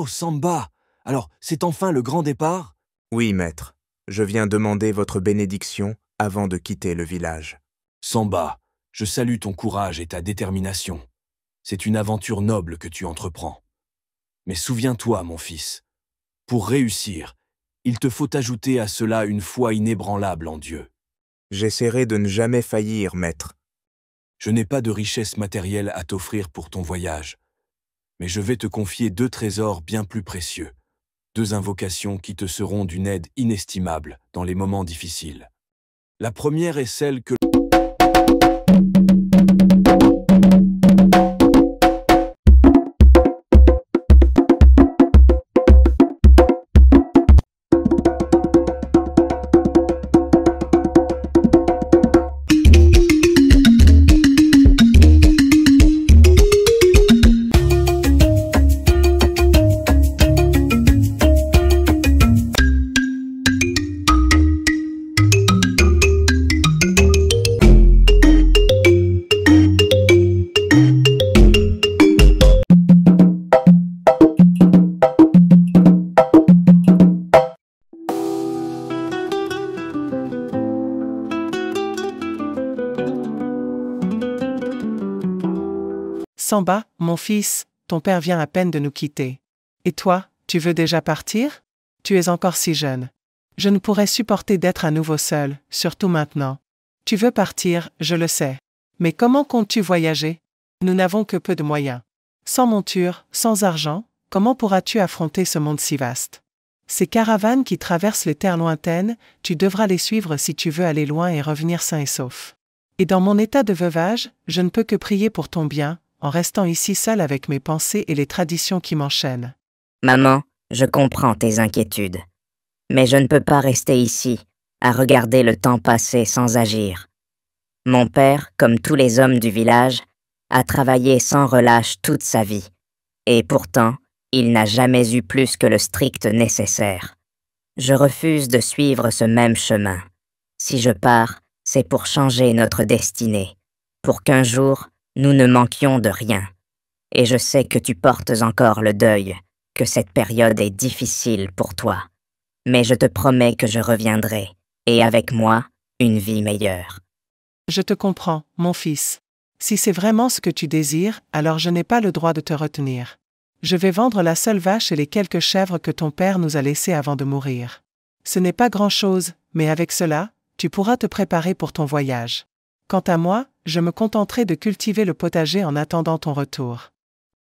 Oh, Samba! Alors, c'est enfin le grand départ? Oui, maître. Je viens demander votre bénédiction avant de quitter le village. Samba, je salue ton courage et ta détermination. C'est une aventure noble que tu entreprends. Mais souviens-toi, mon fils, pour réussir, il te faut ajouter à cela une foi inébranlable en Dieu. J'essaierai de ne jamais faillir, maître. Je n'ai pas de richesse matérielle à t'offrir pour ton voyage, mais je vais te confier 2 trésors bien plus précieux, 2 invocations qui te seront d'une aide inestimable dans les moments difficiles. La première est celle que Samba, mon fils, ton père vient à peine de nous quitter. Et toi, tu veux déjà partir? Tu es encore si jeune. Je ne pourrais supporter d'être à nouveau seul, surtout maintenant. Tu veux partir, je le sais. Mais comment comptes-tu voyager? Nous n'avons que peu de moyens. Sans monture, sans argent, comment pourras-tu affronter ce monde si vaste? Ces caravanes qui traversent les terres lointaines, tu devras les suivre si tu veux aller loin et revenir sain et sauf. Et dans mon état de veuvage, je ne peux que prier pour ton bien, en restant ici seul avec mes pensées et les traditions qui m'enchaînent. Maman, je comprends tes inquiétudes. Mais je ne peux pas rester ici, à regarder le temps passer sans agir. Mon père, comme tous les hommes du village, a travaillé sans relâche toute sa vie. Et pourtant, il n'a jamais eu plus que le strict nécessaire. Je refuse de suivre ce même chemin. Si je pars, c'est pour changer notre destinée, pour qu'un jour, nous ne manquions de rien. Et je sais que tu portes encore le deuil, que cette période est difficile pour toi. Mais je te promets que je reviendrai, et avec moi, une vie meilleure. Je te comprends, mon fils. Si c'est vraiment ce que tu désires, alors je n'ai pas le droit de te retenir. Je vais vendre la seule vache et les quelques chèvres que ton père nous a laissées avant de mourir. Ce n'est pas grand-chose, mais avec cela, tu pourras te préparer pour ton voyage. Quant à moi, je me contenterai de cultiver le potager en attendant ton retour.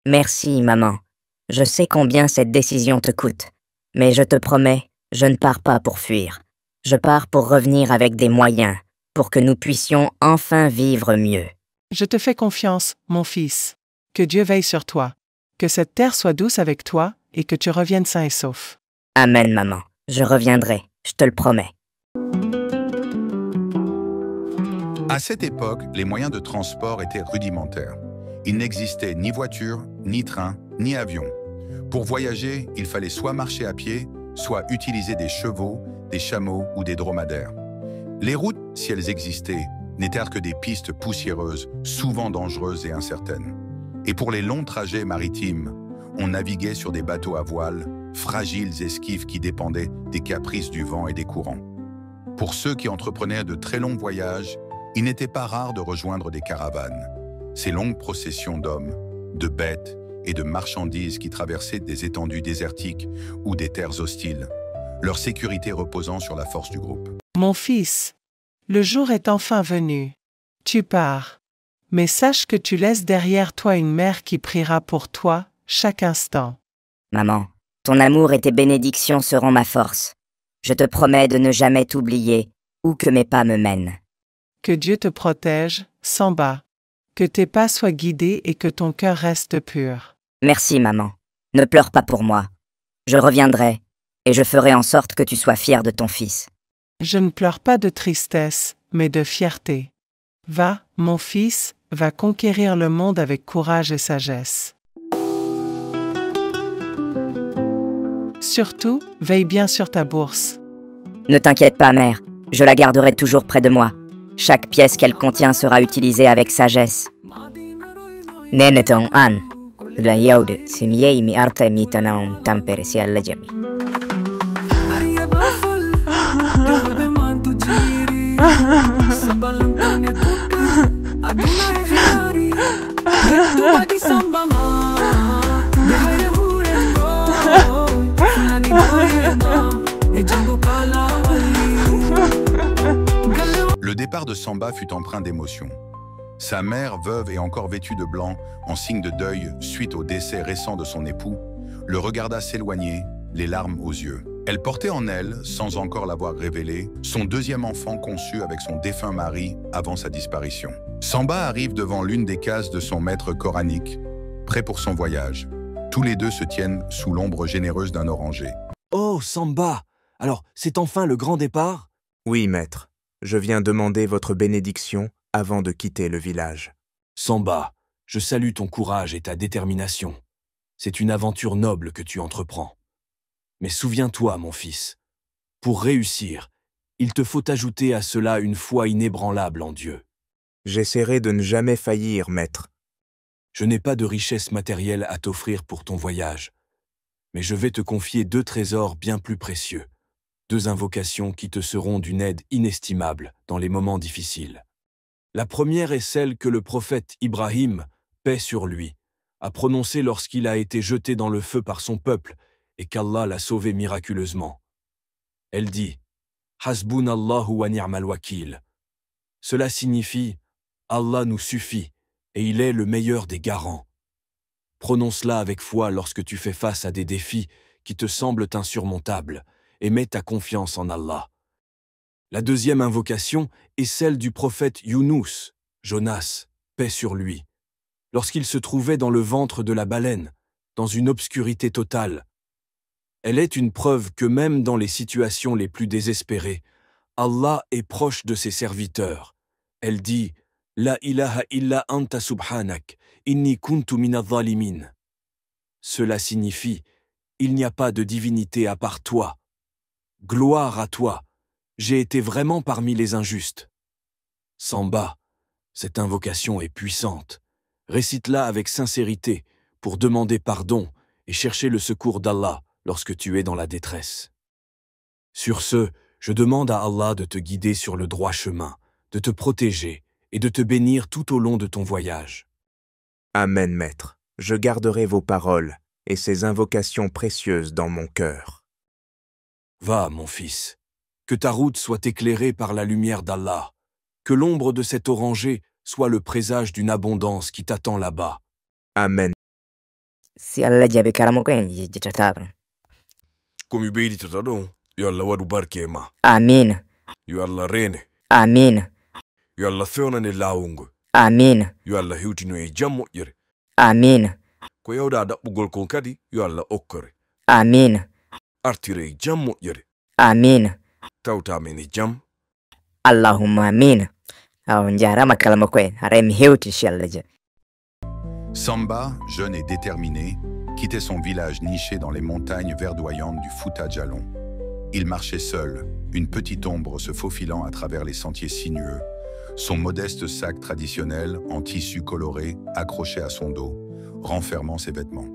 Merci, maman. Je sais combien cette décision te coûte. Mais je te promets, je ne pars pas pour fuir. Je pars pour revenir avec des moyens, pour que nous puissions enfin vivre mieux. Je te fais confiance, mon fils. Que Dieu veille sur toi. Que cette terre soit douce avec toi et que tu reviennes sain et sauf. Amen, maman. Je reviendrai, je te le promets. À cette époque, les moyens de transport étaient rudimentaires. Il n'existait ni voiture, ni train, ni avion. Pour voyager, il fallait soit marcher à pied, soit utiliser des chevaux, des chameaux ou des dromadaires. Les routes, si elles existaient, n'étaient que des pistes poussiéreuses, souvent dangereuses et incertaines. Et pour les longs trajets maritimes, on naviguait sur des bateaux à voile, fragiles esquives qui dépendaient des caprices du vent et des courants. Pour ceux qui entreprenaient de très longs voyages, il n'était pas rare de rejoindre des caravanes, ces longues processions d'hommes, de bêtes et de marchandises qui traversaient des étendues désertiques ou des terres hostiles, leur sécurité reposant sur la force du groupe. Mon fils, le jour est enfin venu. Tu pars. Mais sache que tu laisses derrière toi une mère qui priera pour toi chaque instant. Maman, ton amour et tes bénédictions seront ma force. Je te promets de ne jamais t'oublier, où que mes pas me mènent. Que Dieu te protège, Samba. Que tes pas soient guidés et que ton cœur reste pur. Merci, maman. Ne pleure pas pour moi. Je reviendrai, et je ferai en sorte que tu sois fière de ton fils. Je ne pleure pas de tristesse, mais de fierté. Va, mon fils, va conquérir le monde avec courage et sagesse. Surtout, veille bien sur ta bourse. Ne t'inquiète pas, mère. Je la garderai toujours près de moi. Chaque pièce qu'elle contient sera utilisée avec sagesse. Nenetong An. La yaude simiyei mi arta mi tanaum tampere si alla jami. Le départ de Samba fut empreint d'émotion. Sa mère, veuve et encore vêtue de blanc, en signe de deuil suite au décès récent de son époux, le regarda s'éloigner, les larmes aux yeux. Elle portait en elle, sans encore l'avoir révélé, son deuxième enfant conçu avec son défunt mari avant sa disparition. Samba arrive devant l'une des cases de son maître coranique, prêt pour son voyage. Tous les deux se tiennent sous l'ombre généreuse d'un oranger. Oh, Samba! Alors, c'est enfin le grand départ? Oui, maître. Je viens demander votre bénédiction avant de quitter le village. Samba, je salue ton courage et ta détermination. C'est une aventure noble que tu entreprends. Mais souviens-toi, mon fils, pour réussir, il te faut ajouter à cela une foi inébranlable en Dieu. J'essaierai de ne jamais faillir, maître. Je n'ai pas de richesse matérielle à t'offrir pour ton voyage, mais je vais te confier 2 trésors bien plus précieux, 2 invocations qui te seront d'une aide inestimable dans les moments difficiles. La première est celle que le prophète Ibrahim, paix sur lui, a prononcée lorsqu'il a été jeté dans le feu par son peuple et qu'Allah l'a sauvé miraculeusement. Elle dit « Hasbunallahu wa ni'mal wakil ». Cela signifie « Allah nous suffit et il est le meilleur des garants ». Prononce-la avec foi lorsque tu fais face à des défis qui te semblent insurmontables et mets ta confiance en Allah. La deuxième invocation est celle du prophète Younous, Jonas, paix sur lui, lorsqu'il se trouvait dans le ventre de la baleine, dans une obscurité totale. Elle est une preuve que même dans les situations les plus désespérées, Allah est proche de ses serviteurs. Elle dit « La ilaha illa anta subhanak, inni kuntu minadh-dhalimin » Cela signifie « Il n'y a pas de divinité à part toi. Gloire à toi, j'ai été vraiment parmi les injustes. » Samba, cette invocation est puissante. Récite-la avec sincérité pour demander pardon et chercher le secours d'Allah lorsque tu es dans la détresse. Sur ce, je demande à Allah de te guider sur le droit chemin, de te protéger et de te bénir tout au long de ton voyage. Amen, maître. Je garderai vos paroles et ces invocations précieuses dans mon cœur. Va, mon fils, que ta route soit éclairée par la lumière d'Allah, que l'ombre de cet oranger soit le présage d'une abondance qui t'attend là-bas. Amen. Si alla jabe karamo kwen jichataba. Komi beidi totadon, yo Allah wadu barkema. Amin. Yo Allah rene. Amin. Yo Allah feona ne laungu. Amin. Yo Allah hiutino e jammo yere. Amin. Ko yawda dabbugol kon kadi yo Allah okkore. Amin. Artire e jammo yere. Amin. Tawta men e jam. Allahumma amin. Aw jarama kalamo kwen harem hewti shallaja. Samba, jeune et déterminé, quittait son village niché dans les montagnes verdoyantes du Fouta Djallon. Il marchait seul, une petite ombre se faufilant à travers les sentiers sinueux, son modeste sac traditionnel en tissu coloré accroché à son dos, renfermant ses vêtements.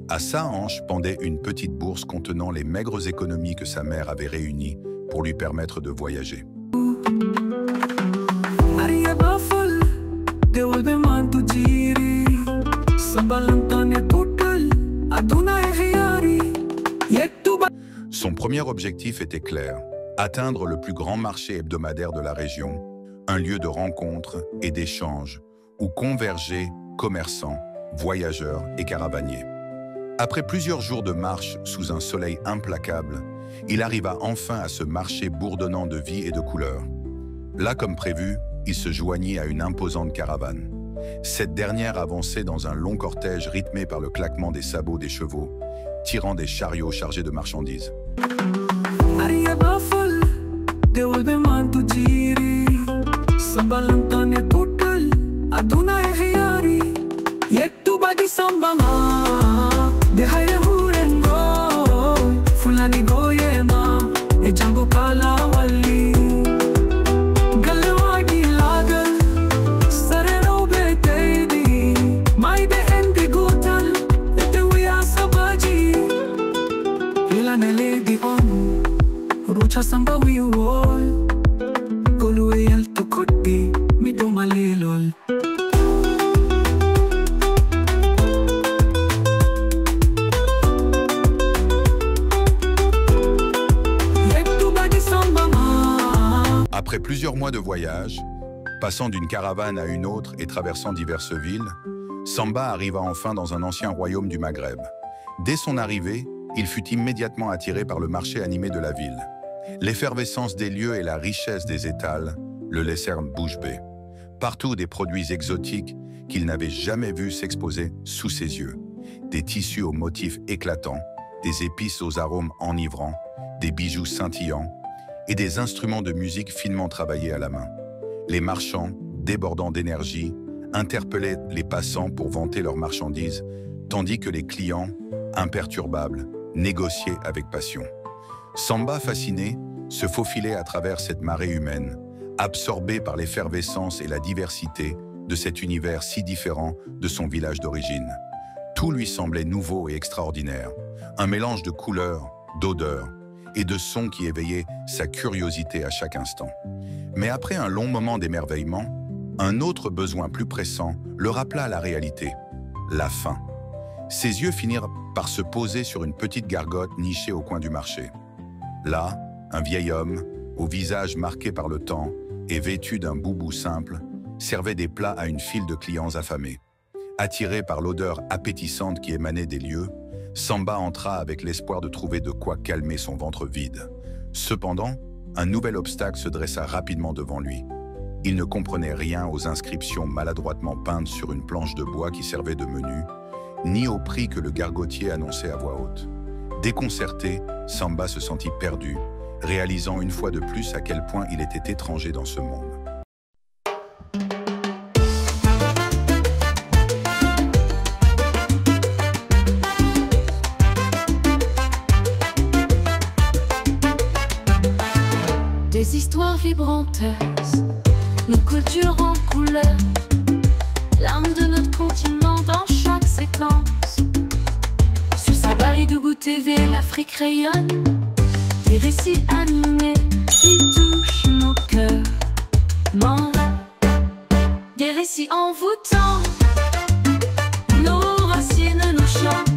À sa hanche pendait une petite bourse contenant les maigres économies que sa mère avait réunies pour lui permettre de voyager. Son premier objectif était clair, atteindre le plus grand marché hebdomadaire de la région, un lieu de rencontre et d'échange où convergeaient commerçants, voyageurs et caravaniers. Après plusieurs jours de marche sous un soleil implacable, il arriva enfin à ce marché bourdonnant de vie et de couleurs. Là, comme prévu, il se joignit à une imposante caravane. Cette dernière avançait dans un long cortège rythmé par le claquement des sabots des chevaux, tirant des chariots chargés de marchandises. Good time. Manele di on Rucha samba wiwol Golue yal tukodi Mido malilol Après plusieurs mois de voyage, passant d'une caravane à une autre et traversant diverses villes, Samba arriva enfin dans un ancien royaume du Maghreb. Dès son arrivée, il fut immédiatement attiré par le marché animé de la ville. L'effervescence des lieux et la richesse des étals le laissèrent bouche bée. Partout des produits exotiques qu'il n'avait jamais vus s'exposer sous ses yeux. Des tissus aux motifs éclatants, des épices aux arômes enivrants, des bijoux scintillants et des instruments de musique finement travaillés à la main. Les marchands, débordant d'énergie, interpellaient les passants pour vanter leurs marchandises, tandis que les clients, imperturbables, négociaient avec passion. Samba, fasciné, se faufilait à travers cette marée humaine, absorbé par l'effervescence et la diversité de cet univers si différent de son village d'origine. Tout lui semblait nouveau et extraordinaire, un mélange de couleurs, d'odeurs et de sons qui éveillaient sa curiosité à chaque instant. Mais après un long moment d'émerveillement, un autre besoin plus pressant le rappela à la réalité, la faim. Ses yeux finirent par se poser sur une petite gargote nichée au coin du marché. Là, un vieil homme, au visage marqué par le temps et vêtu d'un boubou simple, servait des plats à une file de clients affamés. Attiré par l'odeur appétissante qui émanait des lieux, Samba entra avec l'espoir de trouver de quoi calmer son ventre vide. Cependant, un nouvel obstacle se dressa rapidement devant lui. Il ne comprenait rien aux inscriptions maladroitement peintes sur une planche de bois qui servait de menu, ni au prix que le gargotier annonçait à voix haute. Déconcerté, Samba se sentit perdu, réalisant une fois de plus à quel point il était étranger dans ce monde. Des histoires vibrantes, nos cultures en couleur, l'âme de notre continent dans chaque séquence. Sur Sabahidou TV, l'Afrique rayonne, des récits animés qui touchent nos cœurs. Des récits envoûtants, nos racines, nos chants.